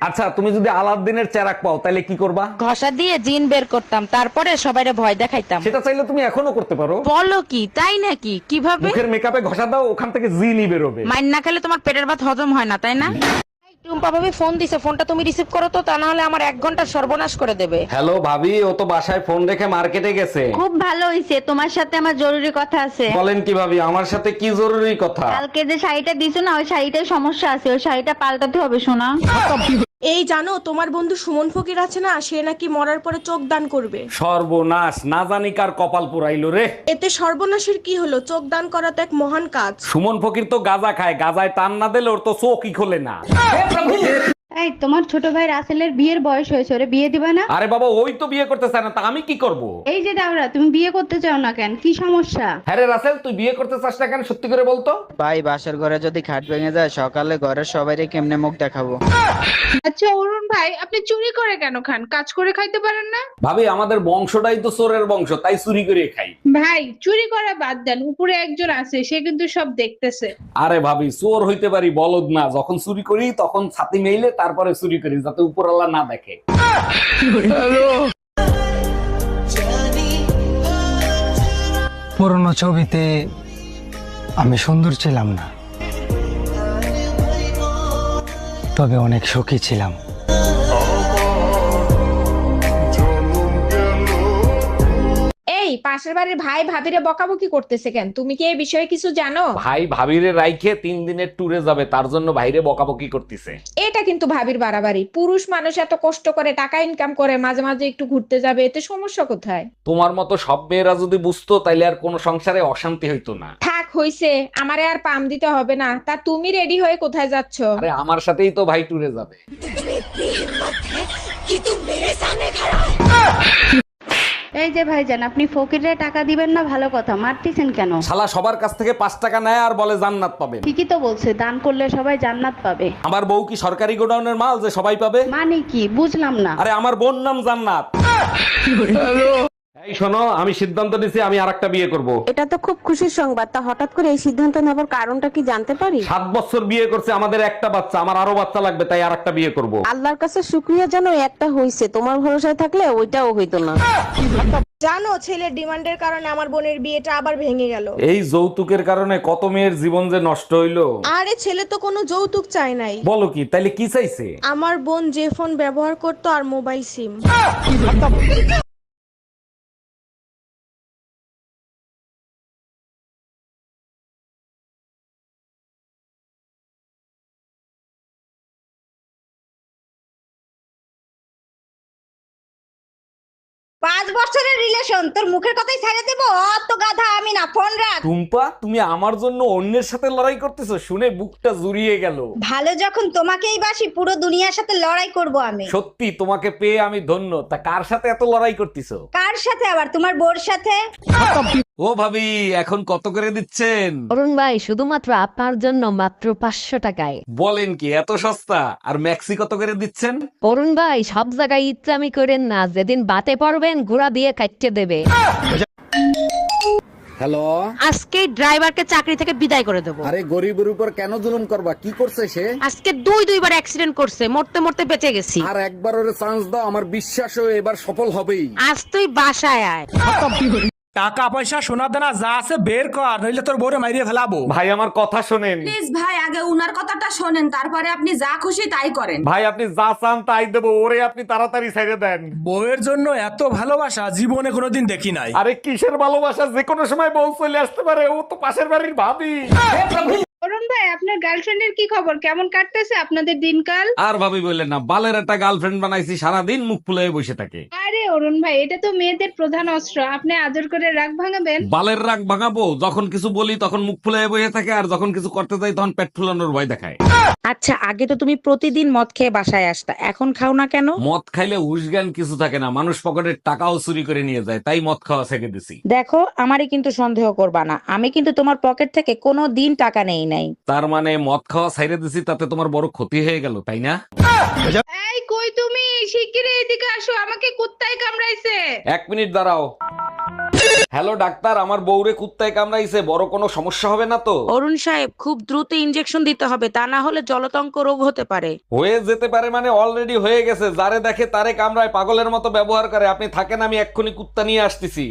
আচ্ছা, তুমি যদি আলাদিনের চেরাক পাও তাহলে কি করবা? ঘষা দিয়ে জিন বের করতাম, তারপরে সবাইরে ভয় দেখাইতাম। সেটা চাইলে তুমি এখনো করতে পারো। বলো কি, তাই নাকি? কিভাবে? মুখের মেকআপে ঘষা দাও, ওখান থেকে জিনই বেরোবে। মাইন না খেলে তোমার পেটের ভাত হজম হয় না, তাই না? টুম্পা ভাবি ফোন দিছে, ফোনটা তুমি রিসিভ করো তো, তা না হলে আমার 1 ঘন্টা সর্বনাশ করে দেবে। হ্যালো ভাবি, ও তো বাসায় ফোন রেখে মার্কেটে গেছে। খুব ভালো হইছে, তোমার সাথে আমার জরুরি কথা আছে। বলেন কি ভাবি, আমার সাথে কি জরুরি কথা? কালকে যে শাড়িটা দিছো না, ওই শাড়িটার সমস্যা আছে, ওই শাড়িটা পাল্টাতে হবে শোনা। এই জানো, তোমার বন্ধু সুমন ফকির আছে না, সে নাকি মরার পরে চোখ দান করবে। সর্বনাশ, না জানি কার কপাল পুরাইলো রে। এতে সর্বনাশের কি হলো? চোখ দান করা তো এক মহান কাজ। সুমন ফকির তো গাঁজা খায়, গাঁজায় টান না দিলে ওর তো চোখই খোলে না। এই তোমার ছোট ভাই রাসেলের বিয়ের বয়স হয়েছে, ওরে বিয়ে দিবা না? আরে বাবা, ওই তো বিয়ে করতে চায় না, তা আমি কি করব? এই যে দাওরা, তুমি বিয়ে করতে চাও না কেন, কি সমস্যা? হ্যাঁ রে রাসেল, তুই বিয়ে করতে চাস না কেন, সত্যি করে বলতো। ভাই বাসার ঘরে যদি খাট ভেঙে যায়, সকালে ঘরের সবাইরে কেমনে মুখ দেখাবো? আচ্ছা অরুণ ভাই, আপনি চুরি করে কেন খান? কাজ করে খাইতে পারেন না? ভাবি, আমাদের বংশটাই তো চোরের বংশ, তাই চুরি করে খাই। ভাই চুরি করা বাদ দেন, উপরে একজন আছে, সে কিন্তু সব দেখতেছে। আরে ভাবি, চোর হইতে পারি, বলদ না। যখন চুরি করি তখন ছাতি মেইলে তারপরে চুরি করি, যাতে উপরওয়ালা না দেখে। পুরনো ছবিতে আমি সুন্দর ছিলাম না, তবে অনেক সুখী ছিলাম। এই পাশের বাড়ির ভাই ভাবিরে বকাবকি করতেছে কেন? তুমি কি এই বিষয়ে কিছু জানো? ভাই ভাবিরে রাইখে 3 দিনের ট্যুরে যাবে, তার জন্য ভাইরে বকাবকি করতেছে। এটা কিন্তু ভাবির বাড়াবাড়ি। পুরুষ মানুষ এত কষ্ট করে টাকা ইনকাম করে, মাঝে মাঝে একটু ঘুরতে যাবে, এতে সমস্যা কোথায়? তোমার মতো সব মেয়েরা যদি বুঝতো, তাইলে আর কোনো সংসারে অশান্তি হইতো না। থাক হইছে, আমারে আর পাম দিতে হবে না। তা তুমি রেডি হয়ে কোথায় যাচ্ছ? আরে আমার সাথেই তো ভাই ট্যুরে যাবে। এই যে ভাইজান, আপনি ফকিরে টাকা দিবেন না, ভালো কথা, মারতেছেন কেন? শালা সবার কাছ থেকে 5 টাকা নেয় আর বলে জান্নাত পাবেন। ঠিকই তো বলছে, দান করলে সবাই জান্নাত পাবে। আমার বউ কি সরকারি গোডাউনের মাল যে সবাই পাবে? মানে কি বুঝলাম না। আরে আমার বোন নাম জান্নাত। এই শোনো, আমি সিদ্ধান্ত নিয়েছি, আমি আরেকটা বিয়ে করব। এটা তো খুব খুশির সংবাদ, তা হঠাৎ করে এই সিদ্ধান্ত নেবার কারণটা কি জানতে পারি? 7 বছর বিয়ে করছে, আমাদের একটা বাচ্চা, আমার আরো বাচ্চা লাগবে, তাই আরেকটা বিয়ে করব। আল্লাহর কাছে শুকরিয়া জানো, একটা হইছে। তোমার ভরসায় থাকলে ওইটাও হইতো না। জানো, ছেলের ডিমান্ডের কারণে আমার বোনের বিয়েটা আবার ভেঙে গেল। এই যৌতুকের কারণে কত মেয়ের জীবন যে নষ্ট হইলো। আরে ছেলে তো কোনো যৌতুক চায় নাই। বলো কি, তাইলে কি চাইছে? আমার বোন যে ফোন ব্যবহার করতো আর মোবাইল সিম। পাঁচ বছরের রিলেশন, তোর মুখের কথাই ছেড়ে দেবো? অত গাধা আমি না, ফোন রাখ। টুম্পা, তুমি আমার জন্য অন্যের সাথে লড়াই করতেছো, শুনে বুকটা জুড়িয়ে গেল। ভালো যখন তোমাকেই বাসি, পুরো দুনিয়ার সাথে লড়াই করব আমি। সত্যি তোমাকে পেয়ে আমি ধন্য। তা কার সাথে এত লড়াই করতেছো? কার সাথে আবার? তোমার বোর সাথে। ও ভাবি, এখন কত করে দিচ্ছেন? অরুণ ভাই, শুধুমাত্র আপনার জন্য মাত্র 500 টাকায়। বলেন কি, এত সস্তা? আর ম্যাক্সি কত করে দিচ্ছেন? অরুণ ভাই, সব জায়গায় ইচ্ছামি করেন না, যেদিন বাতে পারবেন ঘোড়া দিয়ে কাটতে দেবে। হ্যালো, আজকে ড্রাইভারকে চাকরি থেকে বিদায় করে দেবো। আরে গরিবের উপর কেন জুলুম করবা? কি করছে সে? আজকে দুইবার অ্যাক্সিডেন্ট করছে, মরতে মরতে বেঁচে গেছি। আর একবার ওরে চান্স দাও, আমার বিশ্বাস ও এবার সফল হবেই। আজ তুই বাসায় আয়। টাকা পয়সা সোনা দানা যা আছে বের কর, নইলে তোর বউরে মাইরিয়ে ফেলাবো। ভাই আমার কথা শোনেন। প্লিজ ভাই, আগে উনার কথাটা শোনেন, তারপরে আপনি যা খুশি তাই করেন। ভাই আপনি যা চান তাই দেবো, ওরে আপনি তাড়াতাড়ি ছেড়ে দেন। বউয়ের জন্য এত ভালোবাসা জীবনে কোনোদিন দেখি নাই। আরে কিসের ভালোবাসা, যে কোনো সময় বউ চলে আসতে পারে, ও তো পাশের বাড়ির ভাবি। অরুণ ভাই, আপনার গার্লফ্রেন্ডের কি খবর? কেমন কাটতেছে আপনাদের দিনকাল? আর ভাবি বললেন না, বালের একটা গার্লফ্রেন্ড বানাইছি, সারাদিন মুখ ফুলে বসে থাকে। আরে অরুণ ভাই, এটা তো মেয়েদের প্রধান অস্ত্র, আপনি আদর করে রাগ ভাঙাবেন? বালের রাগ ভাঙাবো? যখন কিছু বলি তখন মুখ ফুলে বসে থাকে, আর যখন কিছু করতে যাই তখন পেট ফুলানোর ভয় দেখায়। আচ্ছা, আগে তো তুমি প্রতিদিন মদ খেয়ে বাসায় আসতা, এখন খাও না কেন? মদ খাইলে হুশ জ্ঞান কিছু থাকে না, মানুষ পকেটের টাকাও চুরি করে নিয়ে যায়, তাই মদ খাওয়া ছেড়ে দিছি। দেখো, আমারই কিন্তু সন্দেহ করবা না, আমি কিন্তু তোমার পকেট থেকে কোনো দিন টাকা নেই নাই। তার মানে মদ খাওয়া ছেড়ে দিছি, তাতে তোমার বড় ক্ষতি হয়ে গেল, তাই না? এই কই তুমি? শিগগিরই এদিকে আসো, আমাকে কুত্তায় কামড়াইছে। 1 মিনিট দাঁড়াও। হ্যালো ডাক্তার, আমার বউরে কুত্তায় কামড়াইছে, বড় কোনো সমস্যা হবে না তো? অরুণ সাহেব, খুব দ্রুত ইনজেকশন দিতে হবে, তা না হলে জলতঙ্ক রোগ হতে পারে। হয়ে যেতে পারে মানে অলরেডি হয়ে গেছে। যারে দেখে তারে কামড়ায়, পাগলের মতো ব্যবহার করে। আপনি থাকেন, আমি এক্ষুনি কুত্তা নিয়ে আসতেছি।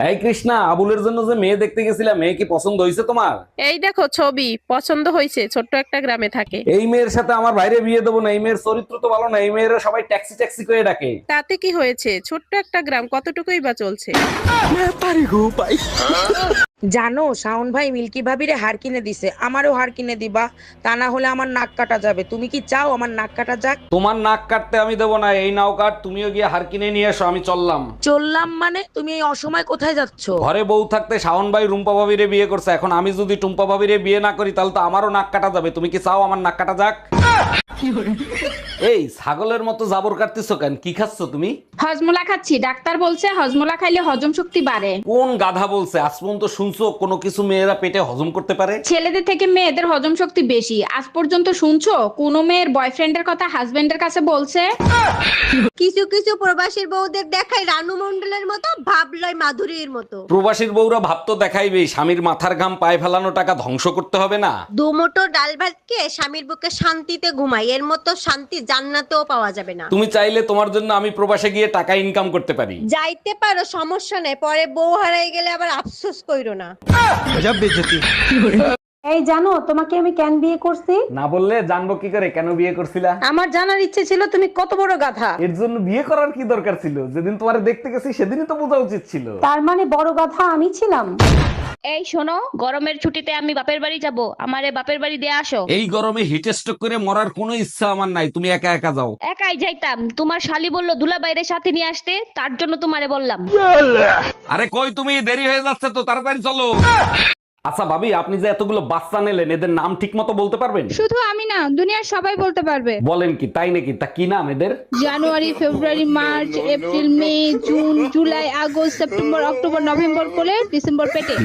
এই কৃষ্ণা, আবুলের জন্য যে মেয়ে দেখতে গেছিলাম, মেয়ে কি পছন্দ হয়েছে তোমার? এই দেখো ছবি, পছন্দ হয়েছে, ছোট্ট একটা গ্রামে থাকে। এই মেয়ের সাথে আমার বাইরে বিয়ে দেবো না। এই মেয়ের চরিত্র তো ভালো না। এই মেয়ের সবাই ট্যাক্সি ট্যাক্সি করে ডাকে। তাতে কি হয়েছে, ছোট্ট একটা গ্রাম, কতটুকুই বা চলছে। জানো শাওন ভাই মিল্কি ভাবিরে হার কিনে দিছে, আমারও হার কিনে দিবা, তা না হলে আমার নাক কাটা যাবে। তুমি কি চাও আমার নাক কাটা যাক? তোমার নাক কাটতে আমি দেবো না। এই নাও কাট, তুমিও গিয়ে হার কিনে নিয়ে এসো, আমি চললাম। চললাম মানে? তুমি এই অসময় কোথায় যাচ্ছ? ঘরে বউ থাকতে শাওন ভাই রুম্পা ভাবিরে বিয়ে করছে, এখন আমি যদি টুম্পা ভাবিরে বিয়ে না করি তাহলে তো আমারও নাক কাটা যাবে। তুমি কি চাও আমার নাক কাটা যাক? এই ছাগলের মতো জাবর কাটতেছো কেন? কি খাচ্ছ তুমি? হজমোলা খাচ্ছি, ডাক্তার বলছে হজমোলা খাইলে হজম শক্তি বাড়ে। কোন গাধা বলছে? আজ পর্যন্ত শুনছো কোনো কিছু মেয়েরা পেটে হজম করতে পারে? ছেলেদের থেকে মেয়েদের হজম শক্তি বেশি। আজ পর্যন্ত শুনছো কোনো মেয়ের বয়ফ্রেন্ডের কথা হাজবেন্ডের কাছে বলছে? কিছু কিছু প্রবাসীর বউদের দেখায় রানু মণ্ডলের মতো, ভাব লয় মাধুরীর মতো। প্রবাসীর বউরা ভাব তো দেখাইবেই, স্বামীর মাথার ঘাম পায়ে ফেলানো টাকা ধ্বংস করতে হবে না? দুমুঠো ডাল ভাত খেয়ে স্বামীর বুকে শান্তিতে ঘুমাই, এর মতো শান্তি জান্নাতেও পাওয়া যাবে না। তুমি চাইলে তোমার জন্য আমি প্রবাসে গিয়ে টাকা ইনকাম করতে পারি। যাইতে পারো, সমস্যা নেই, পরে বউ হারাই গেলে আবার আফসোস কইরো না। এই জানো তোমাকে আমি কেন বিয়ে করছি? না বললে জানবো কি করে কেন বিয়ে করছিলা? আমার জানার ইচ্ছে ছিল তুমি কত বড় গাধা। এর জন্য বিয়ে করার কি দরকার ছিল? যেদিন তোমারে দেখতে গেছি সেদিনই তো বোঝা উচিত ছিল। তার মানে বড় গাধা আমি ছিলাম? এই শোনো, গরমের ছুটিতে আমি বাপের বাড়ি যাব, আমারে বাপের বাড়ি দিয়ে আসো। এই গরমে হিট স্ট্রোক করে মরার কোনো ইচ্ছা আমার নাই, তুমি একা একা যাও। একাই যাইতাম, তোমার শালি বললো দুলা বাইরে সাথে নিয়ে আসতে, তার জন্য তোমারে বললাম। আরে কই তুমি? দেরি হয়ে যাচ্ছে তো, তাড়াতাড়ি চলো। আচ্ছা ভাবি, আপনি যে এতগুলো বাচ্চা নিলেন, এদের নাম ঠিক মতো বলতে পারবেন? শুধু আমি না, দুনিয়ার সবাই বলতে পারবে। বলেন কি, তাই নাকি? তা কি নাম এদের? January, February, March, April, May, June, July, August, September, October, November কোলে, ডিসেম্বর পেটে।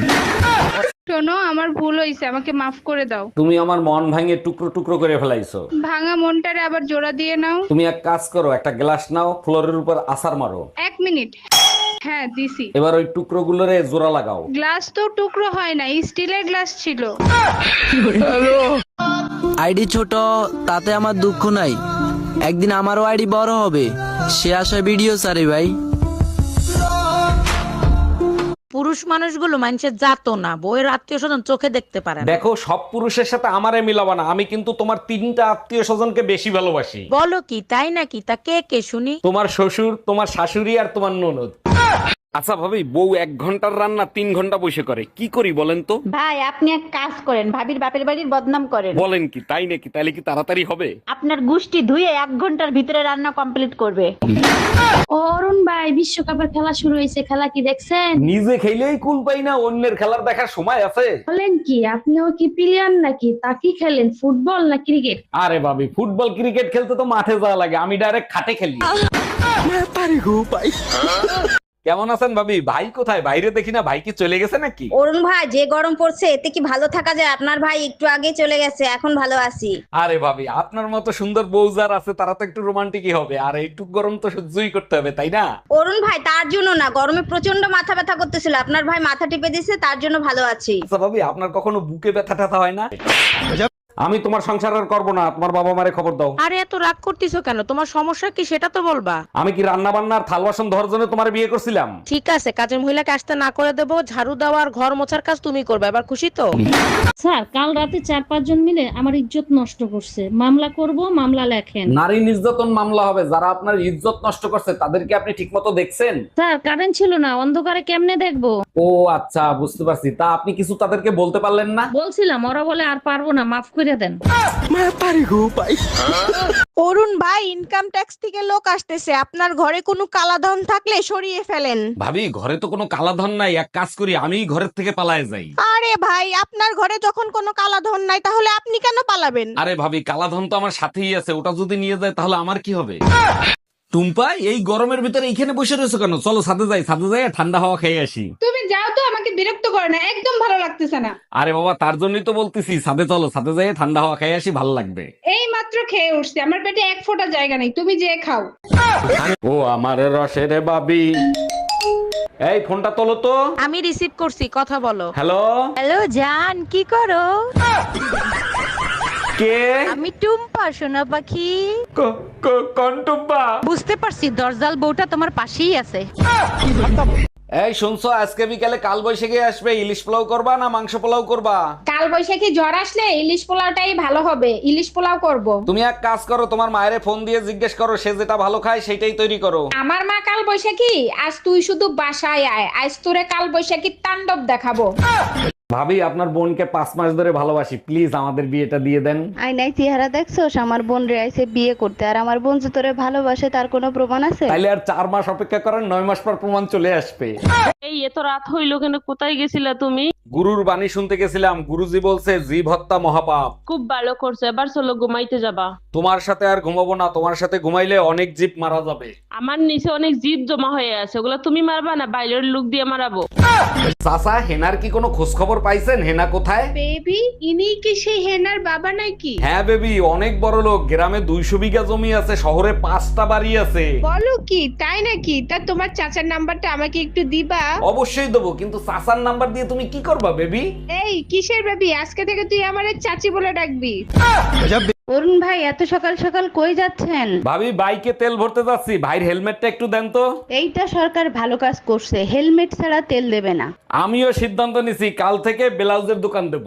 শোনো, আমার ভুল হয়েছে, আমাকে মাফ করে দাও। তুমি আমার মন ভাঙে টুকরো টুকরো করে ফেলাইছো। ভাঙা মনটারে আবার জোড়া দিয়ে নাও। তুমি এক কাজ করো, একটা গ্লাস নাও, ফ্লোরের উপর আছাড় মারো। 1 মিনিট। হ্যাঁ দিছি। এবার ওই টুকরো গুলোরে জোড়া লাগাও। গ্লাস তো টুকরো হয় না, স্টিলের গ্লাস ছিল। আইডি ছোট তাতে আমার দুঃখ নাই, একদিন আমারও আইডি বড় হবে, সে আশায় ভিডিও ছাড়ি ভাই। পুরুষ মানুষগুলো মানুষের জাতো না, বইয়ের আত্মীয় স্বজন চোখে দেখতে পারে না। দেখো, সব পুরুষের সাথে আমারে মিলাবা না। আমি কিন্তু তোমার 3টা আত্মীয় স্বজনকে বেশি ভালোবাসি। বলো কি, তাই নাকি? তা কে কে শুনি? তোমার শ্বশুর, তোমার শাশুড়ি আর তোমার ননদ। আচ্ছা ভাবি, বউ 1 ঘন্টার রান্না 3 ঘন্টা বসে করে, কি করি বলেন তো? ভাই আপনি এক কাজ করেন, ভাবির বাপের বাড়ির বদনাম করেন। বলেন কি, তাই নাকি? তাইলে কি তাড়াতাড়ি হবে? আপনার গুষ্টি ধুয়ে 1 ঘন্টার ভিতরে রান্না কমপ্লিট করবে। অরুণ ভাই, বিশ্বকাপের খেলা শুরু হয়েছে, খেলা কি দেখছেন? নিজে খেলেই কুল পাই না, অন্যের খেলার দেখার সময় আছে? বলেন কি, আপনিও কি প্লেয়ার নাকি? তা কি খেলেন, ফুটবল না ক্রিকেট? আরে ভাবি, ফুটবল ক্রিকেট খেলতে তো মাঠে যাওয়া লাগে, আমি ডাইরেক্ট খাটে খেলি। কেমন আছেন ভাবি? ভাই কোথায়? বাইরে দেখি না, ভাই কি চলে গেছে নাকি? অরুণ ভাই, যে গরম পড়ছে এতে কি ভালো থাকা যায়? আপনার ভাই একটু আগে চলে গেছে, এখন ভালো আছি। আরে ভাবি, আপনার মতো সুন্দর বউ যার আছে তারা তো একটু রোমান্টিকই হবে, আর একটু গরম তো সহ্যই করতে হবে, তাই না? অরুণ ভাই, তার জন্য না, গরমে প্রচন্ড মাথা ব্যথা করতেছিল, আপনার ভাই মাথা টিপে দিয়েছে, তার জন্য ভালো আছি। আচ্ছা ভাবি, আপনার কখনো বুকে ব্যথা ট্যাথা হয় না? আমি তোমার সংসার আর করবো না, তোমার বাবা মারে খবর দাও। আরে এত রাগ করতেছো কেন? তোমার সমস্যা কি সেটা তো বলবা। আমি কি রান্না বান্নার থাল বাসন ধরার জন্য তোমার বিয়ে করছিলাম? ঠিক আছে, কাজের মহিলাকে আসতে না করে দেবো, ঝাড়ু দেওয়া আর ঘর মোছার কাজ তুমি করবে। এবার খুশি তো? স্যার, কাল রাতে 4-5 জন মিলে আমার ইজ্জত নষ্ট করছে, মামলা করব, মামলা লেখেন। নারী নির্যাতন মামলা হবে। যারা আপনার ইজ্জত নষ্ট করছে তাদেরকে আপনি ঠিক মতো দেখছেন? স্যার, কারেন্ট ছিল না, অন্ধকারে কেমনে দেখবো? ও আচ্ছা, বুঝতে পারছি। তা আপনি কিছু তাদেরকে বলতে পারলেন না? বলছিলাম, ওরা বলে আর পারবো না, মাফ করে দেন। অরুণ ভাই, ইনকাম ট্যাক্স থেকে লোক আসতেছে, আপনার ঘরে কোনো কালাধন থাকলে সরিয়ে ফেলেন। ভাবি, ঘরে তো কোনো কালাধন নাই, এক কাজ করি, আমি ঘরের থেকে পালায়ে যাই। আরে ভাই, আপনার ঘরে যখন কোনো কালাধন নাই তাহলে আপনি কেন পালাবেন? আরে ভাবি, কালাধন তো আমার সাথেই আছে, ওটা যদি নিয়ে যায় তাহলে আমার কি হবে? টুম্পা, এই গরমের ভিতরে এইখানে বসে রয়েছে কেন? চলো ছাদে যাই, ছাদে যাই ঠান্ডা হাওয়া খেয়ে আসি। তুমি যাও তো, আমাকে বিরক্ত করো না, একদম ভালো লাগতেছে না। আরে বাবা, তার জন্যই তো বলতেছি, ছাদে চলো, ছাদে যাই ঠান্ডা হাওয়া খেয়ে আসি, ভালো লাগবে। এই মাত্র খেয়ে উঠছি, আমার পেটে 1 ফোঁটা জায়গা নেই, তুমি যে খাও। ও আমার রসের বাবি, এই ফোনটা তোলো তো। আমি রিসিভ করছি, কথা বলো। হ্যালো হ্যালো জান, কি করো? কে? আমি টুম্পা, সোনা পাখি। কোন টুম্পা? বুঝতে পারছি, দরজাল বউটা তোমার পাশেই আছে। এই শুনছো, আজকে বিকালে কাল বৈশাখী আসবে, ইলিশ পোলাও করবা না মাংস পোলাও করবা? কাল বৈশাখী ঝড় আসলে ইলিশ পোলাওটাই ভালো হবে, ইলিশ পোলাও করব। তুমি এক কাজ করো, তোমার মায়েরে ফোন দিয়ে জিজ্ঞেস করো, সে যেটা ভালো খায় সেটাই তৈরি করো। আমার মা কাল বৈশাখী, আজ তুই শুধু বাসায় আয়, আজ তোরে কাল বৈশাখীর তাণ্ডব দেখাবো। ভাবি, আপনার বোনকে 5 মাস ধরে ভালোবাসি, প্লিজ আমাদের বিয়েটা দিয়ে দেন। আই নাই চেহারা দেখছোস? আমার বোন রে আইছে বিয়ে করতে, আর আমার বোন যে তোরে ভালোবাসে তার কোনো প্রমাণ আছে? তাইলে আর 4 মাস অপেক্ষা করেন, 9 মাস পর প্রমাণ চলে আসবে। এই এত রাত হইলো কেন? কোথায় গেছিলা তুমি? গুরুর বাণী শুনতে গেছিলাম, গুরুজি বলছে জীব হত্যা মহাপাপ। খুব ভালো করছো, এবার চলো ঘুমাইতে যাবা। তোমার সাথে আর ঘুমাবো না, তোমার সাথে ঘুমাইলে অনেক জীব মারা যাবে। আমার নিচে অনেক জিদ জমা হয়ে আছে, ওগুলো তুমি মারবা না বাইরের লোক দিয়ে মারাবো? চাচা, হেনার কি কোনো খোঁজ খবর পাইছেন? হেনা কোথায়? বেবি, ইনি কি সেই হেনার বাবা নাকি? হ্যাঁ বেবি, অনেক বড় লোক, গ্রামে 200 বিঘা জমি আছে, শহরে 5টা বাড়ি আছে। বলো কি, তাই নাকি? তা তোমার চাচার নাম্বারটা আমাকে একটু দিবা? অবশ্যই দেবো, কিন্তু চাচার নাম্বার দিয়ে তুমি কি করবা বেবি? এই কিসের বেবি? আজকে থেকে তুই আমারে চাচি বলে ডাকবি। অরুণ ভাই, এত সকাল সকাল কই যাচ্ছেন? ভাবি, বাইকে তেল ভরতে যাচ্ছি, ভাইয়ের হেলমেটটা একটু দেন তো। এইটা সরকার ভালো কাজ করছে, হেলমেট ছাড়া তেল দেবে না। আমিও সিদ্ধান্ত নিছি, কাল থেকে ব্লাউজের দোকান দেব।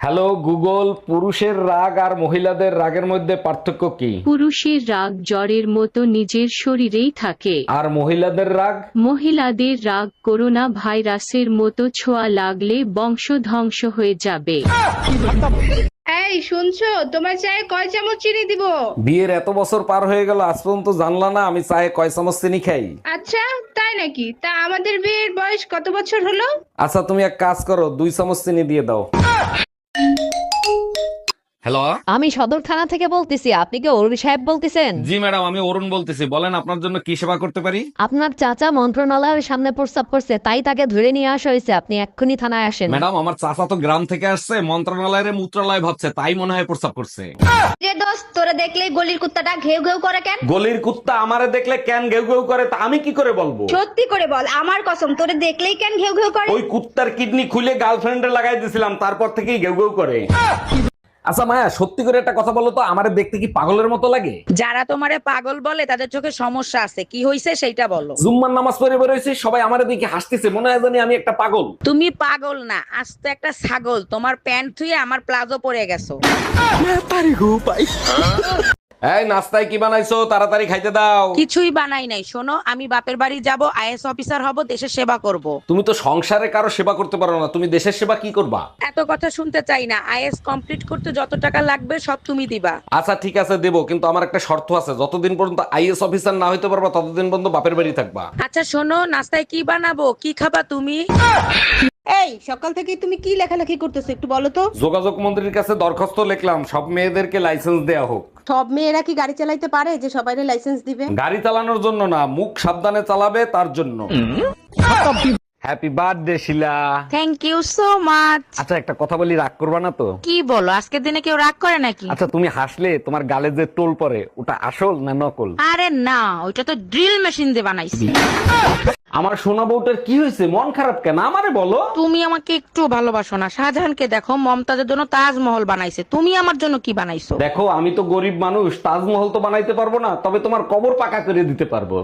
হ্যালো গুগল, পুরুষের রাগ আর মহিলাদের রাগের মধ্যে পার্থক্য কি? পুরুষের রাগ জ্বরের মতো নিজের শরীরেই থাকে, আর মহিলাদের রাগ? মহিলাদের রাগ করোনা ভাইরাসের মতো ছোঁয়া লাগলে বংশ ধ্বংস হয়ে যাবে। এই শুনছো, তোমার চায়ে কয় চামচ চিনি দিব? বিয়ের এত বছর পার হয়ে গেল, আজ পর্যন্ত জানলা না আমি চায়ে কয় চামচ চিনি খাই? আচ্ছা তাই নাকি? তা আমাদের বিয়ের বয়স কত বছর হলো? আচ্ছা তুমি এক কাজ করো, 2 চামচ চিনি দিয়ে দাও। হ্যালো, আমি সদর থানা থেকে বলতেছি, আপনি কি অরুণ সাহেব বলতেছেন? জি ম্যাডাম, আমি অরুণ বলতেছি, বলেন আপনার জন্য কি সেবা করতে পারি? আপনার চাচা মন্ত্রণালয়ের সামনে প্রস্তাব করছে, তাই তাকে ধরে নিয়ে আসা হয়েছে, আপনি এক্ষুনি থানায় আসেন। ম্যাডাম, আমার চাচা তো গ্রাম থেকে আসছে, মন্ত্রণালয়ের মূত্রালয় ভাবছে, তাই মনে হয় প্রস্তাব করছে। যে দোস্ত, তোরে দেখলেই গলির কুত্তাটা ঘেউ ঘেউ করে কেন? গলির কুত্তা আমারে দেখলে কেন ঘেউ ঘেউ করে, তা আমি কি করে বলবো? সত্যি করে বল, আমার কসম, তোরে দেখলেই কেন ঘেউ ঘেউ করে? ওই কুত্তার কিডনি খুলে গার্লফ্রেন্ডে লাগাই দিয়েছিলাম, তারপর থেকেই ঘেউ ঘেউ করে। আচ্ছা মায়া, সত্যি করে একটা কথা বলো তো, আমারে দেখতে কি পাগলের মতো লাগে? যারা তোমারে পাগল বলে তাদের চোখে সমস্যা আছে, কি হইছে সেইটা বলো। জুম্মার নামাজ পড়ে বেরোইছি, সবাই আমারে দেখে হাসতেছে, মনে হয় জানি আমি একটা পাগল। তুমি পাগল না, আস্ত একটা ছাগল, তোমার প্যান্ট ধুয়ে আমার প্লাজো পরে গেছো। এই নাস্তায় কি বানাইছো? তাড়াতাড়ি খাইতে দাও। কিছুই বানাই নাই, শোনো, আমি বাপের বাড়ি যাব, আইএস অফিসার হব, দেশের সেবা করব। তুমি তো সংসারে কারো সেবা করতে পারো না, তুমি দেশের সেবা কি করবা? এত কথা শুনতে চাই না, আইএস কমপ্লিট করতে যত টাকা লাগবে সব তুমি দিবা। আচ্ছা ঠিক আছে দেবো, কিন্তু আমার একটা শর্ত আছে, যতদিন পর্যন্ত আইএস অফিসার না হইতে পারবা ততদিন পর্যন্ত বাপের বাড়ি থাকবা। আচ্ছা শোনো, নাস্তায় কি বানাবো, কি খাবা তুমি? এই সকাল থেকে তুমি কি লেখালেখি করতেছো একটু বলো তো? যোগাযোগ মন্ত্রীর কাছে দরখাস্ত লিখলাম, সব মেয়েদেরকে লাইসেন্স দেয়া হোক। সব মেয়েরা কি গাড়ি চালাইতে পারে যে সবাইরে লাইসেন্স দিবে? গাড়ি চালানোর জন্য না, মুখ সাবধানে চালাবে তার জন্য। Happy birthday Shila. Thank you so much. আচ্ছা একটা কথা বলি, রাগ করবা না তো? কি বলো, আজকের দিনে কেউ রাগ করে নাকি? আচ্ছা তুমি হাসলে তোমার গালে যে টোল পড়ে, ওটা আসল না নকল? আরে না, ওইটা তো ড্রিল মেশিন দিয়ে বানাইছি। আমার সোনা বউটার কি হয়েছে, মন খারাপ কেন আমারে বলো? তুমি আমাকে একটু ভালোবাসো না? শাহজাহানকে দেখো, মমতাজের জন্য তাজমহল বানাইছে, তুমি আমার জন্য কি বানাইছো? দেখো আমি তো গরিব মানুষ, তাজমহল তো বানাইতে পারবো না, তবে তোমার কবর পাকা করে দিতে পারবো।